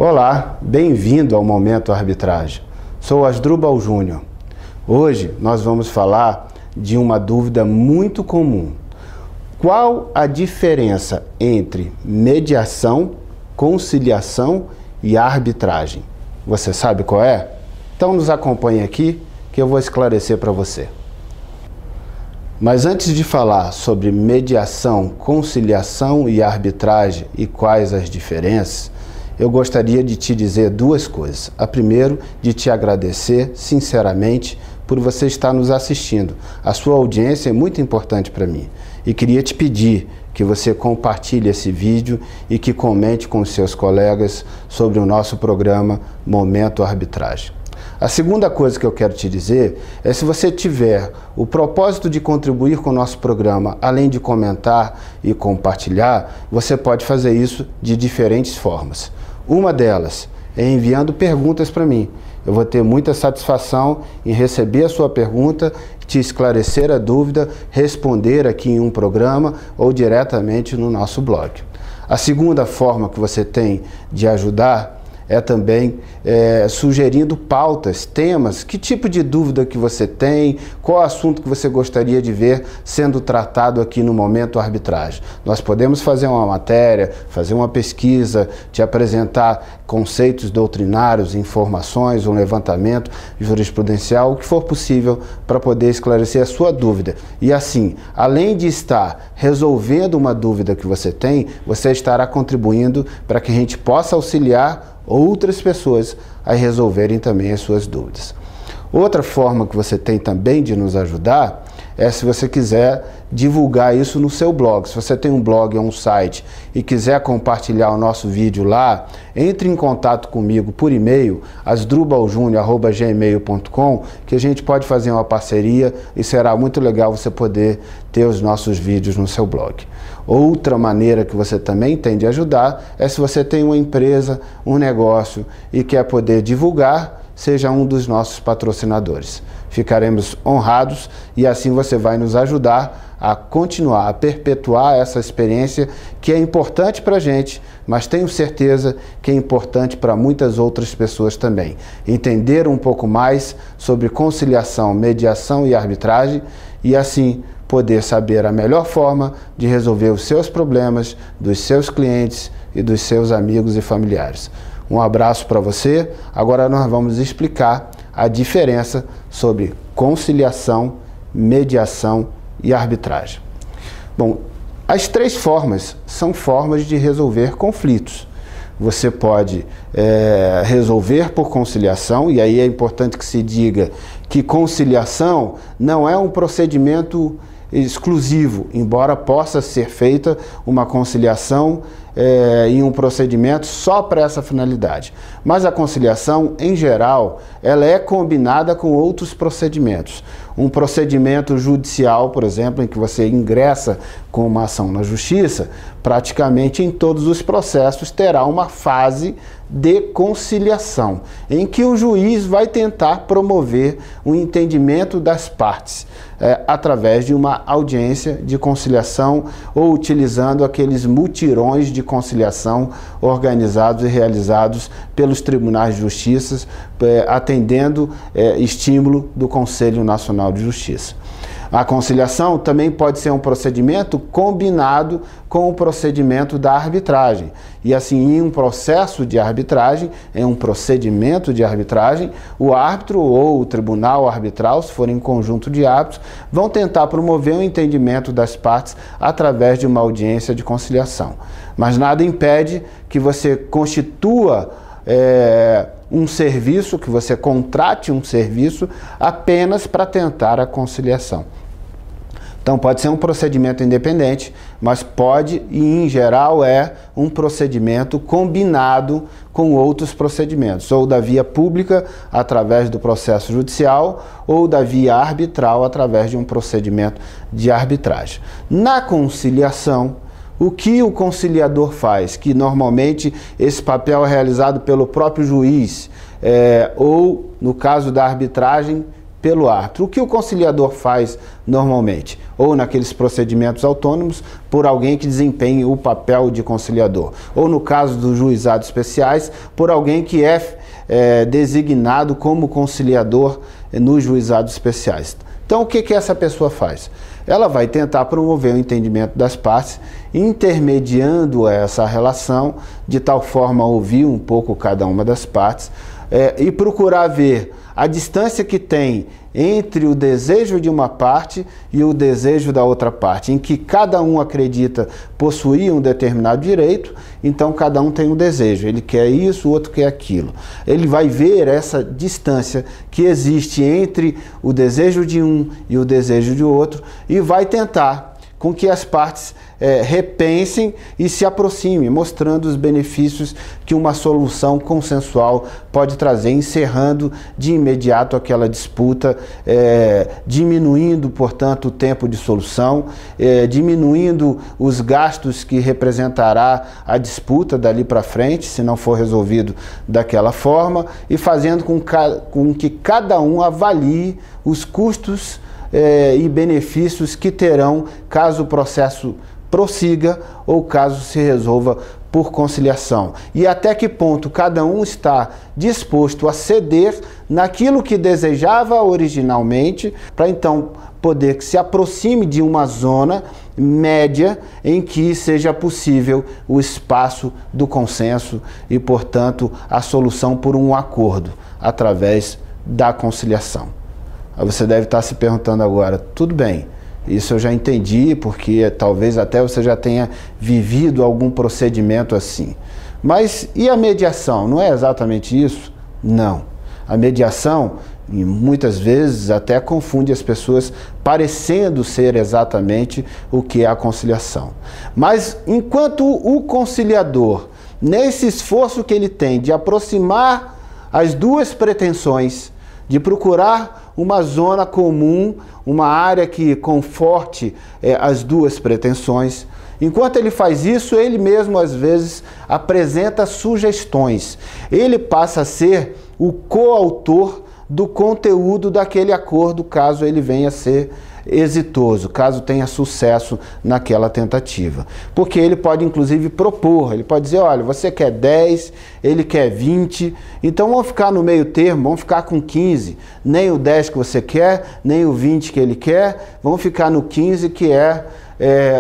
Olá, bem-vindo ao Momento Arbitragem. Sou Asdrubal Júnior. Hoje nós vamos falar de uma dúvida muito comum. Qual a diferença entre mediação, conciliação e arbitragem? Você sabe qual é? Então nos acompanhe aqui que eu vou esclarecer para você. Mas antes de falar sobre mediação, conciliação e arbitragem e quais as diferenças, eu gostaria de te dizer duas coisas. A primeira, de te agradecer sinceramente por você estar nos assistindo. A sua audiência é muito importante para mim. E queria te pedir que você compartilhe esse vídeo e que comente com os seus colegas sobre o nosso programa Momento Arbitragem. A segunda coisa que eu quero te dizer é, se você tiver o propósito de contribuir com o nosso programa, além de comentar e compartilhar, você pode fazer isso de diferentes formas. Uma delas é enviando perguntas para mim. Eu vou ter muita satisfação em receber a sua pergunta, te esclarecer a dúvida, responder aqui em um programa ou diretamente no nosso blog. A segunda forma que você tem de ajudar é também sugerindo pautas, temas, que tipo de dúvida que você tem, qual assunto que você gostaria de ver sendo tratado aqui no Momento Arbitragem. Nós podemos fazer uma matéria, fazer uma pesquisa, te apresentar conceitos doutrinários, informações, um levantamento jurisprudencial, o que for possível para poder esclarecer a sua dúvida. E assim, além de estar resolvendo uma dúvida que você tem, você estará contribuindo para que a gente possa auxiliar outras pessoas a resolverem também as suas dúvidas. Outra forma que você tem também de nos ajudar é se você quiser divulgar isso no seu blog. Se você tem um blog ou um site e quiser compartilhar o nosso vídeo lá, entre em contato comigo por e-mail, asdrubaljunior@gmail.com, que a gente pode fazer uma parceria e será muito legal você poder ter os nossos vídeos no seu blog. Outra maneira que você também tem de ajudar é se você tem uma empresa, um negócio e quer poder divulgar, seja um dos nossos patrocinadores. Ficaremos honrados e assim você vai nos ajudar a continuar, a perpetuar essa experiência que é importante para a gente, mas tenho certeza que é importante para muitas outras pessoas também. Entender um pouco mais sobre conciliação, mediação e arbitragem e assim poder saber a melhor forma de resolver os seus problemas, dos seus clientes e dos seus amigos e familiares. Um abraço para você. Agora nós vamos explicar a diferença sobre conciliação, mediação e arbitragem. Bom, as três formas são formas de resolver conflitos. Você pode resolver por conciliação, e aí é importante que se diga que conciliação não é um procedimento exclusivo, embora possa ser feita uma conciliação em um procedimento só para essa finalidade. Mas a conciliação, em geral, ela é combinada com outros procedimentos. Um procedimento judicial, por exemplo, em que você ingressa com uma ação na justiça, praticamente em todos os processos terá uma fase de conciliação, em que o juiz vai tentar promover o entendimento das partes através de uma audiência de conciliação ou utilizando aqueles mutirões de conciliação organizados e realizados pelos tribunais de justiça, atendendo estímulo do Conselho Nacional de Justiça. A conciliação também pode ser um procedimento combinado com o procedimento da arbitragem. E assim, em um processo de arbitragem, em um procedimento de arbitragem, o árbitro ou o tribunal arbitral, se for em conjunto de árbitros, vão tentar promover o entendimento das partes através de uma audiência de conciliação. Mas nada impede que você constitua um serviço, que você contrate um serviço apenas para tentar a conciliação. Então pode ser um procedimento independente, mas pode e em geral é um procedimento combinado com outros procedimentos, ou da via pública através do processo judicial, ou da via arbitral através de um procedimento de arbitragem. Na conciliação, o que o conciliador faz? Que normalmente esse papel é realizado pelo próprio juiz, ou no caso da arbitragem, pelo árbitro. O que o conciliador faz normalmente? Ou naqueles procedimentos autônomos, por alguém que desempenhe o papel de conciliador. Ou no caso dos juizados especiais, por alguém que é designado como conciliador nos juizados especiais. Então, o que essa pessoa faz? Ela vai tentar promover o entendimento das partes, intermediando essa relação, de tal forma a ouvir um pouco cada uma das partes, e procurar ver a distância que tem entre o desejo de uma parte e o desejo da outra parte, em que cada um acredita possuir um determinado direito, então cada um tem um desejo, ele quer isso, o outro quer aquilo. Ele vai ver essa distância que existe entre o desejo de um e o desejo de outro e vai tentar com que as partes repensem e se aproximem, mostrando os benefícios que uma solução consensual pode trazer, encerrando de imediato aquela disputa, diminuindo, portanto, o tempo de solução, diminuindo os gastos que representará a disputa dali para frente, se não for resolvido daquela forma, e fazendo com que cada um avalie os custos e benefícios que terão caso o processo prossiga ou caso se resolva por conciliação. E até que ponto cada um está disposto a ceder naquilo que desejava originalmente, para então poder que se aproxime de uma zona média em que seja possível o espaço do consenso e, portanto, a solução por um acordo através da conciliação. Você deve estar se perguntando agora, tudo bem, isso eu já entendi, porque talvez até você já tenha vivido algum procedimento assim. Mas e a mediação? Não é exatamente isso? Não. A mediação, muitas vezes, até confunde as pessoas, parecendo ser exatamente o que é a conciliação. Mas enquanto o conciliador, nesse esforço que ele tem de aproximar as duas pretensões, de procurar uma zona comum, uma área que conforte as duas pretensões. Enquanto ele faz isso, ele mesmo às vezes apresenta sugestões. Ele passa a ser o coautor do conteúdo daquele acordo, caso ele venha a ser exitoso, caso tenha sucesso naquela tentativa. Porque ele pode inclusive propor, ele pode dizer, olha, você quer 10, ele quer 20, então vamos ficar no meio termo, vamos ficar com 15, nem o 10 que você quer, nem o 20 que ele quer, vamos ficar no 15 que é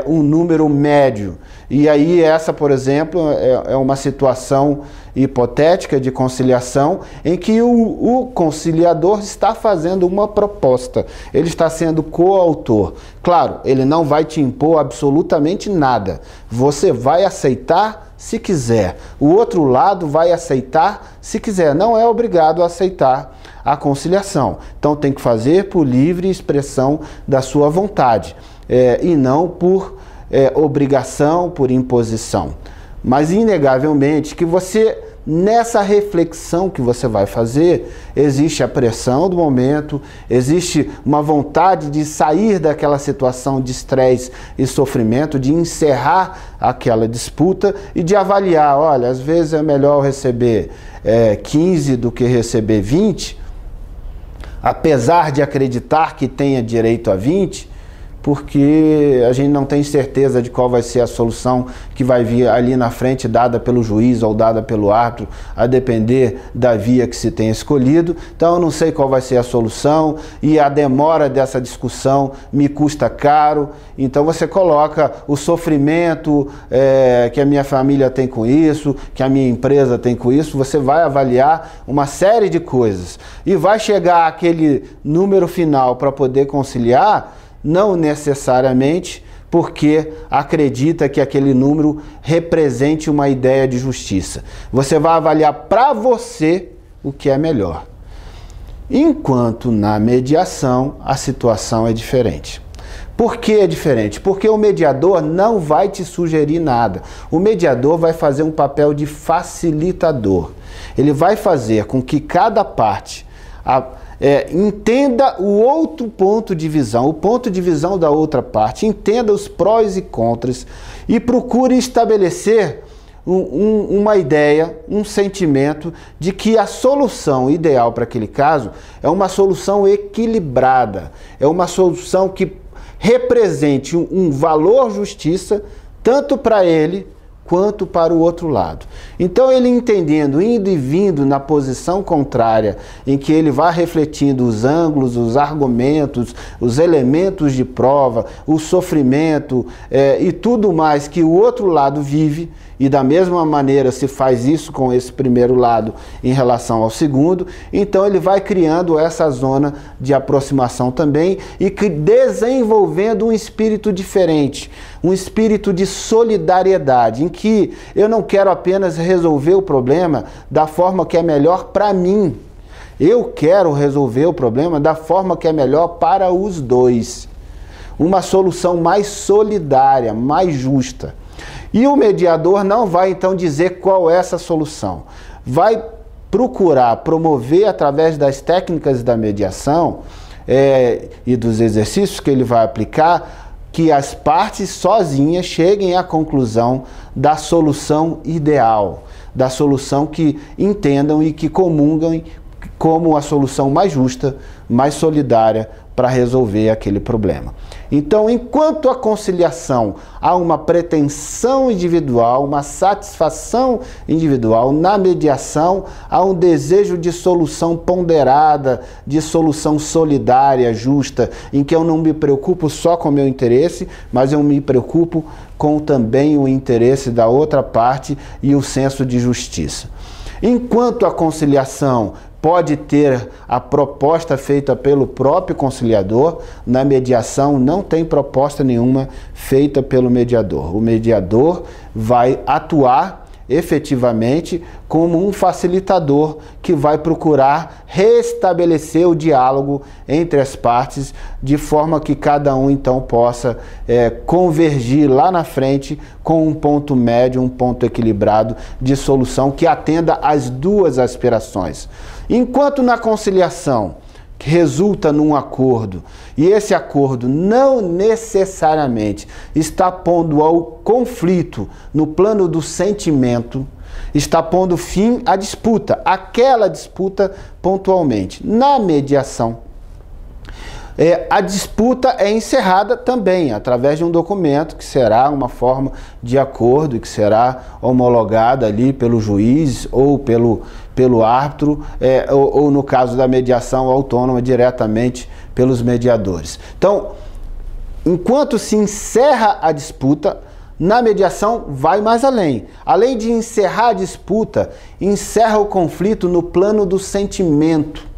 um número médio. E aí essa, por exemplo, é uma situação hipotética de conciliação em que o conciliador está fazendo uma proposta, ele está sendo coautor. Claro, ele não vai te impor absolutamente nada, você vai aceitar se quiser, o outro lado vai aceitar se quiser, não é obrigado a aceitar a conciliação. Então tem que fazer por livre expressão da sua vontade, e não por obrigação, por imposição. Mas inegavelmente que você, nessa reflexão que você vai fazer, existe a pressão do momento, existe uma vontade de sair daquela situação de estresse e sofrimento, de encerrar aquela disputa e de avaliar, olha, às vezes é melhor receber 15 do que receber 20, apesar de acreditar que tenha direito a 20, porque a gente não tem certeza de qual vai ser a solução que vai vir ali na frente, dada pelo juiz ou dada pelo árbitro, a depender da via que se tenha escolhido. Então eu não sei qual vai ser a solução e a demora dessa discussão me custa caro. Então você coloca o sofrimento que a minha família tem com isso, que a minha empresa tem com isso, você vai avaliar uma série de coisas e vai chegar àquele número final para poder conciliar, não necessariamente porque acredita que aquele número represente uma ideia de justiça. Você vai avaliar para você o que é melhor. Enquanto na mediação a situação é diferente. Por que é diferente? Porque o mediador não vai te sugerir nada. O mediador vai fazer um papel de facilitador. Ele vai fazer com que cada parte entenda o outro ponto de visão, o ponto de visão da outra parte, entenda os prós e contras e procure estabelecer uma ideia, um sentimento de que a solução ideal para aquele caso é uma solução equilibrada, é uma solução que represente um valor justiça tanto para ele quanto para o outro lado. Então ele entendendo, indo e vindo na posição contrária, em que ele vai refletindo os ângulos, os argumentos, os elementos de prova, o sofrimento e tudo mais que o outro lado vive, e da mesma maneira se faz isso com esse primeiro lado em relação ao segundo, então ele vai criando essa zona de aproximação também e desenvolvendo um espírito diferente, um espírito de solidariedade, em que eu não quero apenas resolver o problema da forma que é melhor para mim, eu quero resolver o problema da forma que é melhor para os dois. Uma solução mais solidária, mais justa. E o mediador não vai então dizer qual é essa solução. Vai procurar promover através das técnicas da mediação e dos exercícios que ele vai aplicar, que as partes sozinhas cheguem à conclusão da solução ideal, da solução que entendam e que comungam como a solução mais justa, mais solidária para resolver aquele problema. Então, enquanto a conciliação há uma pretensão individual, uma satisfação individual, na mediação há um desejo de solução ponderada, de solução solidária, justa, em que eu não me preocupo só com o meu interesse, mas eu me preocupo com também o interesse da outra parte e o senso de justiça. Enquanto a conciliação pode ter a proposta feita pelo próprio conciliador, na mediação não tem proposta nenhuma feita pelo mediador. O mediador vai atuar efetivamente como um facilitador que vai procurar restabelecer o diálogo entre as partes, de forma que cada um então possa convergir lá na frente com um ponto médio, um ponto equilibrado de solução que atenda às duas aspirações. Enquanto na conciliação que resulta num acordo, e esse acordo não necessariamente está pondo ao conflito no plano do sentimento, está pondo fim à disputa, aquela disputa pontualmente. Na mediação, a disputa é encerrada também através de um documento que será uma forma de acordo e que será homologada ali pelo juiz ou pelo árbitro, ou no caso da mediação autônoma, diretamente pelos mediadores. Então, enquanto se encerra a disputa, na mediação vai mais além. Além de encerrar a disputa, encerra o conflito no plano do sentimento.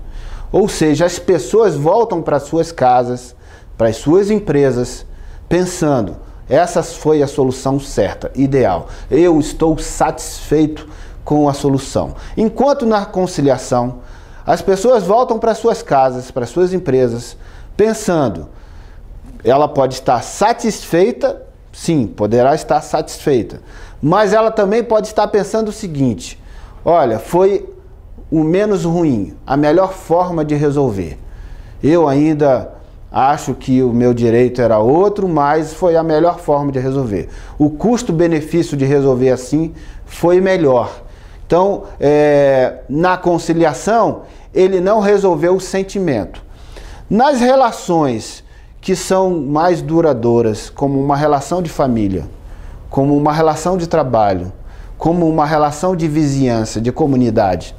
Ou seja, as pessoas voltam para suas casas, para as suas empresas, pensando, essa foi a solução certa, ideal. Eu estou satisfeito com a solução. Enquanto na conciliação, as pessoas voltam para suas casas, para suas empresas, pensando, ela pode estar satisfeita, sim, poderá estar satisfeita, mas ela também pode estar pensando o seguinte, olha, foi o menos ruim, a melhor forma de resolver. Eu ainda acho que o meu direito era outro, mas foi a melhor forma de resolver. O custo-benefício de resolver assim foi melhor. Então, na conciliação, ele não resolveu o sentimento. Nas relações que são mais duradouras, como uma relação de família, como uma relação de trabalho, como uma relação de vizinhança, de comunidade,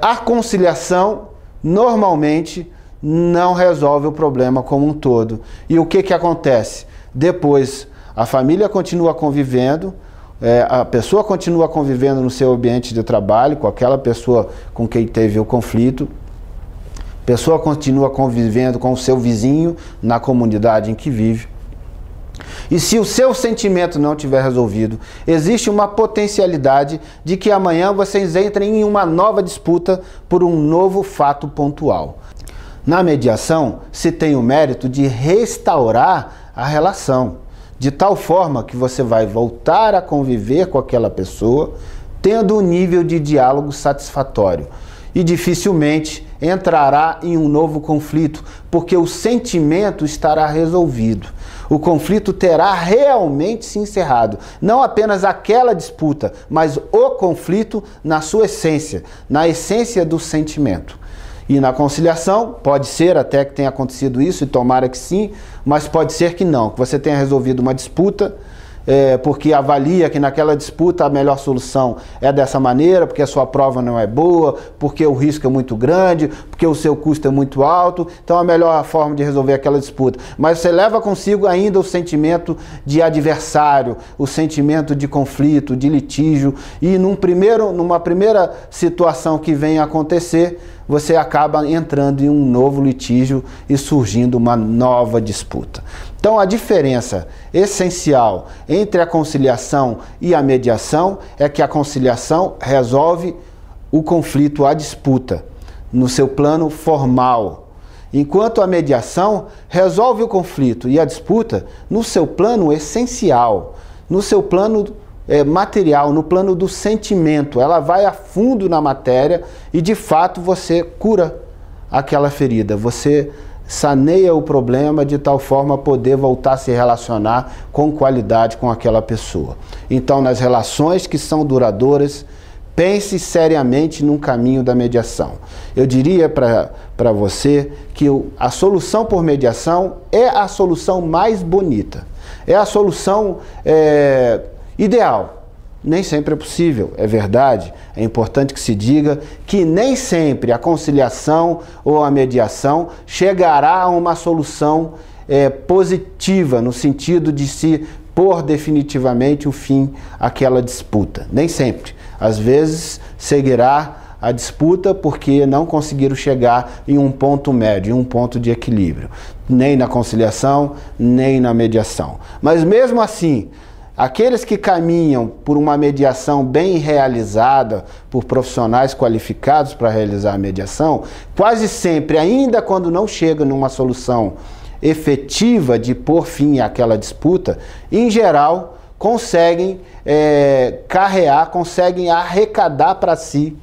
a conciliação normalmente não resolve o problema como um todo. E o que acontece? Depois a família continua convivendo, a pessoa continua convivendo no seu ambiente de trabalho, com aquela pessoa com quem teve o conflito, a pessoa continua convivendo com o seu vizinho na comunidade em que vive. E se o seu sentimento não tiver resolvido, existe uma potencialidade de que amanhã vocês entrem em uma nova disputa por um novo fato pontual. Na mediação, se tem o mérito de restaurar a relação, de tal forma que você vai voltar a conviver com aquela pessoa, tendo um nível de diálogo satisfatório. E dificilmente entrará em um novo conflito, porque o sentimento estará resolvido. O conflito terá realmente se encerrado. Não apenas aquela disputa, mas o conflito na sua essência, na essência do sentimento. E na conciliação, pode ser até que tenha acontecido isso, e tomara que sim, mas pode ser que não, que você tenha resolvido uma disputa, porque avalia que naquela disputa a melhor solução é dessa maneira, porque a sua prova não é boa, porque o risco é muito grande, porque o seu custo é muito alto, então a melhor forma de resolver aquela disputa. Mas você leva consigo ainda o sentimento de adversário, o sentimento de conflito, de litígio, e numa primeira situação que venha a acontecer, você acaba entrando em um novo litígio e surgindo uma nova disputa. Então a diferença essencial entre a conciliação e a mediação é que a conciliação resolve o conflito, a disputa, no seu plano formal, enquanto a mediação resolve o conflito e a disputa no seu plano essencial, no seu plano material, no plano do sentimento. Ela vai a fundo na matéria e de fato você cura aquela ferida, você saneia o problema de tal forma a poder voltar a se relacionar com qualidade com aquela pessoa. Então, nas relações que são duradouras, pense seriamente num caminho da mediação. Eu diria para você que a solução por mediação é a solução mais bonita, é a solução ideal. Nem sempre é possível, é verdade. É importante que se diga que nem sempre a conciliação ou a mediação chegará a uma solução positiva, no sentido de se pôr definitivamente o fim àquela disputa. Nem sempre. Às vezes seguirá a disputa porque não conseguiram chegar em um ponto médio, em um ponto de equilíbrio. Nem na conciliação, nem na mediação. Mas mesmo assim, aqueles que caminham por uma mediação bem realizada, por profissionais qualificados para realizar a mediação, quase sempre, ainda quando não chegam numa solução efetiva de pôr fim àquela disputa, em geral, conseguem conseguem arrecadar para si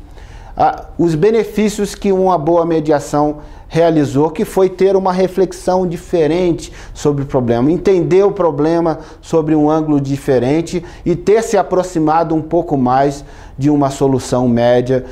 os benefícios que uma boa mediação realizou, que foi ter uma reflexão diferente sobre o problema, entender o problema sobre um ângulo diferente e ter se aproximado um pouco mais de uma solução média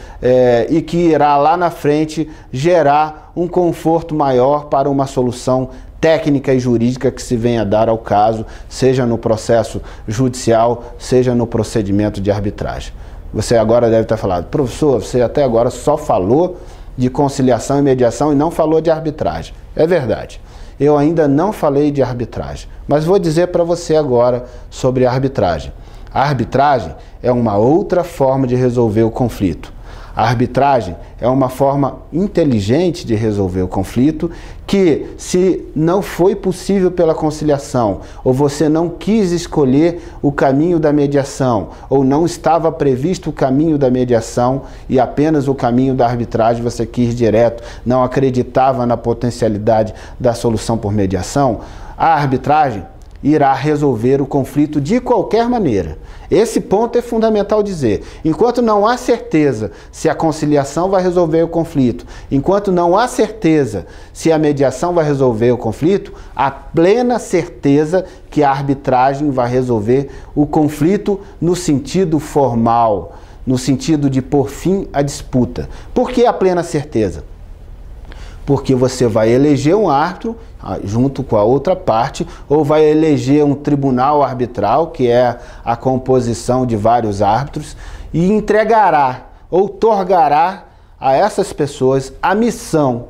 e que irá lá na frente gerar um conforto maior para uma solução técnica e jurídica que se venha a dar ao caso, seja no processo judicial, seja no procedimento de arbitragem. Você agora deve estar falando, professor, você até agora só falou de conciliação e mediação e não falou de arbitragem. É verdade, eu ainda não falei de arbitragem, mas vou dizer para você agora sobre a arbitragem. A arbitragem é uma outra forma de resolver o conflito. A arbitragem é uma forma inteligente de resolver o conflito que, se não foi possível pela conciliação, ou você não quis escolher o caminho da mediação, ou não estava previsto o caminho da mediação e apenas o caminho da arbitragem você quis direto, não acreditava na potencialidade da solução por mediação, a arbitragem irá resolver o conflito de qualquer maneira. Esse ponto é fundamental dizer. Enquanto não há certeza se a conciliação vai resolver o conflito, enquanto não há certeza se a mediação vai resolver o conflito, há plena certeza que a arbitragem vai resolver o conflito no sentido formal, no sentido de pôr fim à disputa. Por que a plena certeza? Porque você vai eleger um árbitro junto com a outra parte, ou vai eleger um tribunal arbitral, que é a composição de vários árbitros, e entregará, outorgará a essas pessoas a missão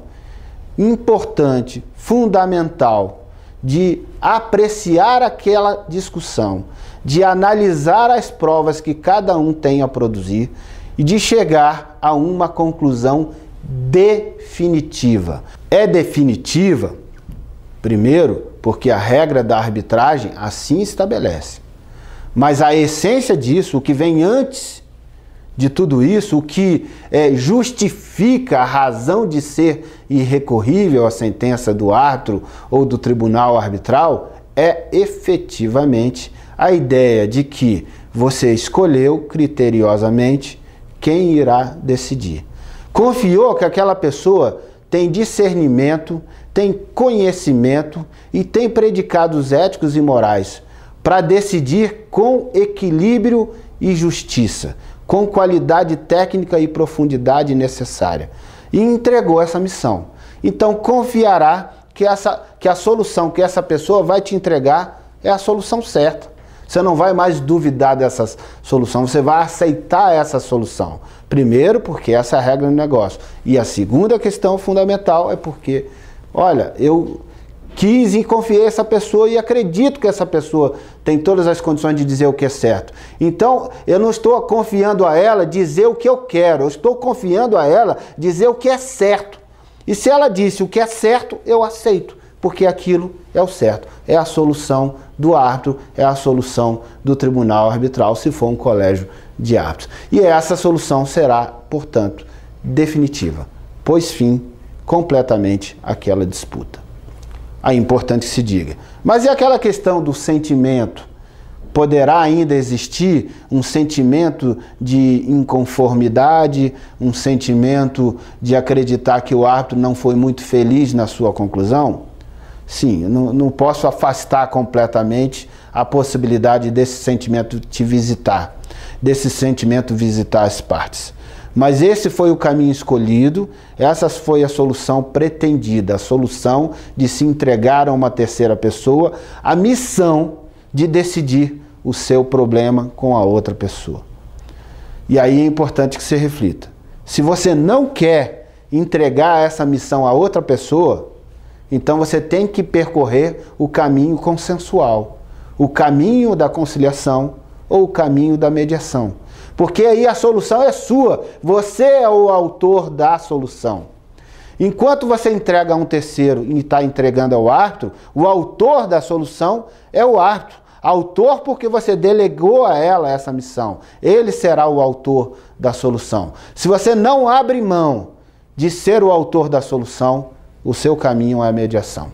importante, fundamental, de apreciar aquela discussão, de analisar as provas que cada um tem a produzir e de chegar a uma conclusão definitiva. É definitiva, primeiro, porque a regra da arbitragem assim estabelece. Mas a essência disso, o que vem antes de tudo isso, o que justifica a razão de ser irrecorrível a sentença do árbitro ou do tribunal arbitral, é efetivamente a ideia de que você escolheu criteriosamente quem irá decidir. Confiou que aquela pessoa tem discernimento, tem conhecimento e tem predicados éticos e morais para decidir com equilíbrio e justiça, com qualidade técnica e profundidade necessária. E entregou essa missão. Então confiará que a solução que essa pessoa vai te entregar é a solução certa. Você não vai mais duvidar dessa solução, você vai aceitar essa solução. Primeiro, porque essa é a regra do negócio. E a segunda questão fundamental é porque, olha, eu quis e confiei essa pessoa e acredito que essa pessoa tem todas as condições de dizer o que é certo. Então, eu não estou confiando a ela dizer o que eu quero, eu estou confiando a ela dizer o que é certo. E se ela disse o que é certo, eu aceito, porque aquilo é o certo. É a solução do árbitro, é a solução do tribunal arbitral, se for um colégio de árbitros. E essa solução será, portanto, definitiva, pôs fim completamente àquela disputa. Aí é importante que se diga. Mas e aquela questão do sentimento? Poderá ainda existir um sentimento de inconformidade, um sentimento de acreditar que o árbitro não foi muito feliz na sua conclusão? Sim, não posso afastar completamente a possibilidade desse sentimento te visitar, desse sentimento visitar as partes. Mas esse foi o caminho escolhido, essa foi a solução pretendida, a solução de se entregar a uma terceira pessoa, a missão de decidir o seu problema com a outra pessoa. E aí é importante que você reflita. Se você não quer entregar essa missão a outra pessoa, então você tem que percorrer o caminho consensual, o caminho da conciliação ou o caminho da mediação. Porque aí a solução é sua, você é o autor da solução. Enquanto você entrega a um terceiro e está entregando ao árbitro, o autor da solução é o árbitro. Autor porque você delegou a ela essa missão. Ele será o autor da solução. Se você não abre mão de ser o autor da solução, o seu caminho é a mediação.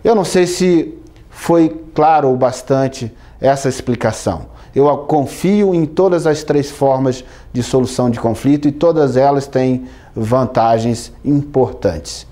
Eu não sei se foi claro o bastante essa explicação. Eu confio em todas as três formas de solução de conflito e todas elas têm vantagens importantes.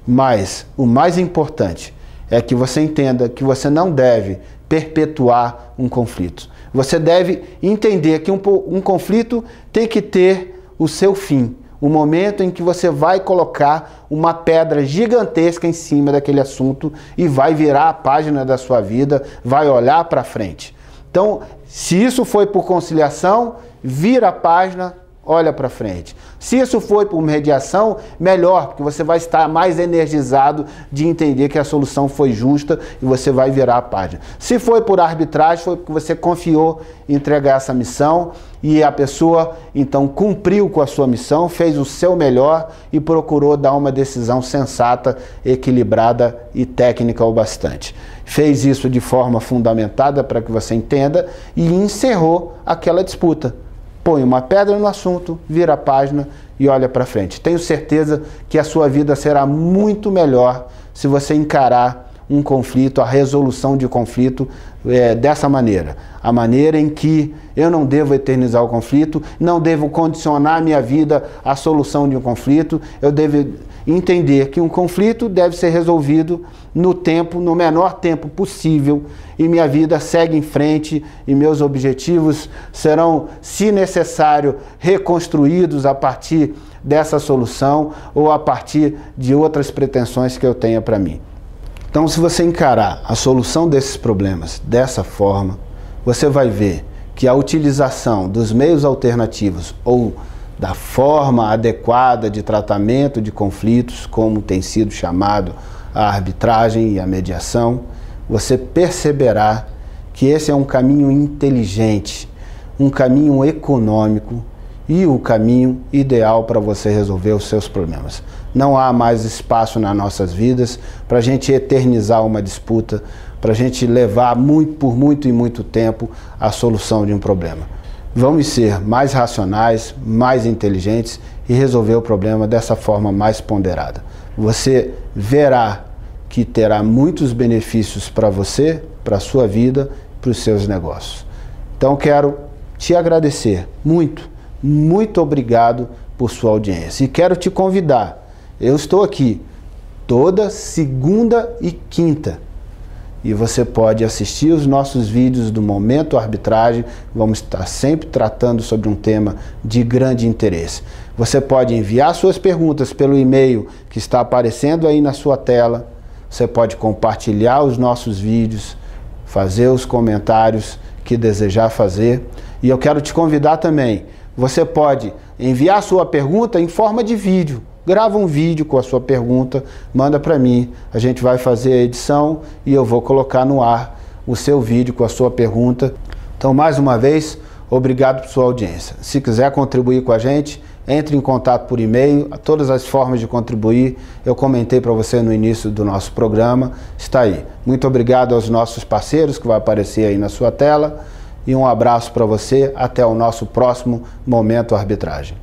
Mas o mais importante é que você entenda que você não deve perpetuar um conflito. Você deve entender que um conflito tem que ter o seu fim. O momento em que você vai colocar uma pedra gigantesca em cima daquele assunto e vai virar a página da sua vida, vai olhar para frente. Então, se isso foi por conciliação, vira a página, olha para frente. Se isso foi por mediação, melhor, porque você vai estar mais energizado de entender que a solução foi justa e você vai virar a página. Se foi por arbitragem, foi porque você confiou em entregar essa missão e a pessoa, então, cumpriu com a sua missão, fez o seu melhor e procurou dar uma decisão sensata, equilibrada e técnica o bastante. Fez isso de forma fundamentada para que você entenda e encerrou aquela disputa. Põe uma pedra no assunto, vira a página e olha para frente. Tenho certeza que a sua vida será muito melhor se você encarar um conflito, a resolução de conflito dessa maneira. A maneira em que eu não devo eternizar o conflito, não devo condicionar minha vida à solução de um conflito, eu devo entender que um conflito deve ser resolvido no tempo, no menor tempo possível, e minha vida segue em frente e meus objetivos serão, se necessário, reconstruídos a partir dessa solução ou a partir de outras pretensões que eu tenha para mim. Então, se você encarar a solução desses problemas dessa forma, você vai ver que a utilização dos meios alternativos ou da forma adequada de tratamento de conflitos, como tem sido chamado a arbitragem e a mediação, você perceberá que esse é um caminho inteligente, um caminho econômico e o caminho ideal para você resolver os seus problemas. Não há mais espaço nas nossas vidas para a gente eternizar uma disputa, para a gente levar por muito tempo a solução de um problema. Vamos ser mais racionais, mais inteligentes e resolver o problema dessa forma mais ponderada. Você verá que terá muitos benefícios para você, para a sua vida, para os seus negócios. Então quero te agradecer muito obrigado por sua audiência. E quero te convidar, eu estou aqui toda segunda e quinta. E você pode assistir os nossos vídeos do Momento Arbitragem. Vamos estar sempre tratando sobre um tema de grande interesse. Você pode enviar suas perguntas pelo e-mail que está aparecendo aí na sua tela. Você pode compartilhar os nossos vídeos, fazer os comentários que desejar fazer. E eu quero te convidar também. Você pode enviar sua pergunta em forma de vídeo. Grava um vídeo com a sua pergunta, manda para mim, a gente vai fazer a edição e eu vou colocar no ar o seu vídeo com a sua pergunta. Então, mais uma vez, obrigado por sua audiência. Se quiser contribuir com a gente, entre em contato por e-mail, todas as formas de contribuir, eu comentei para você no início do nosso programa, está aí. Muito obrigado aos nossos parceiros que vai aparecer aí na sua tela e um abraço para você, até o nosso próximo Momento Arbitragem.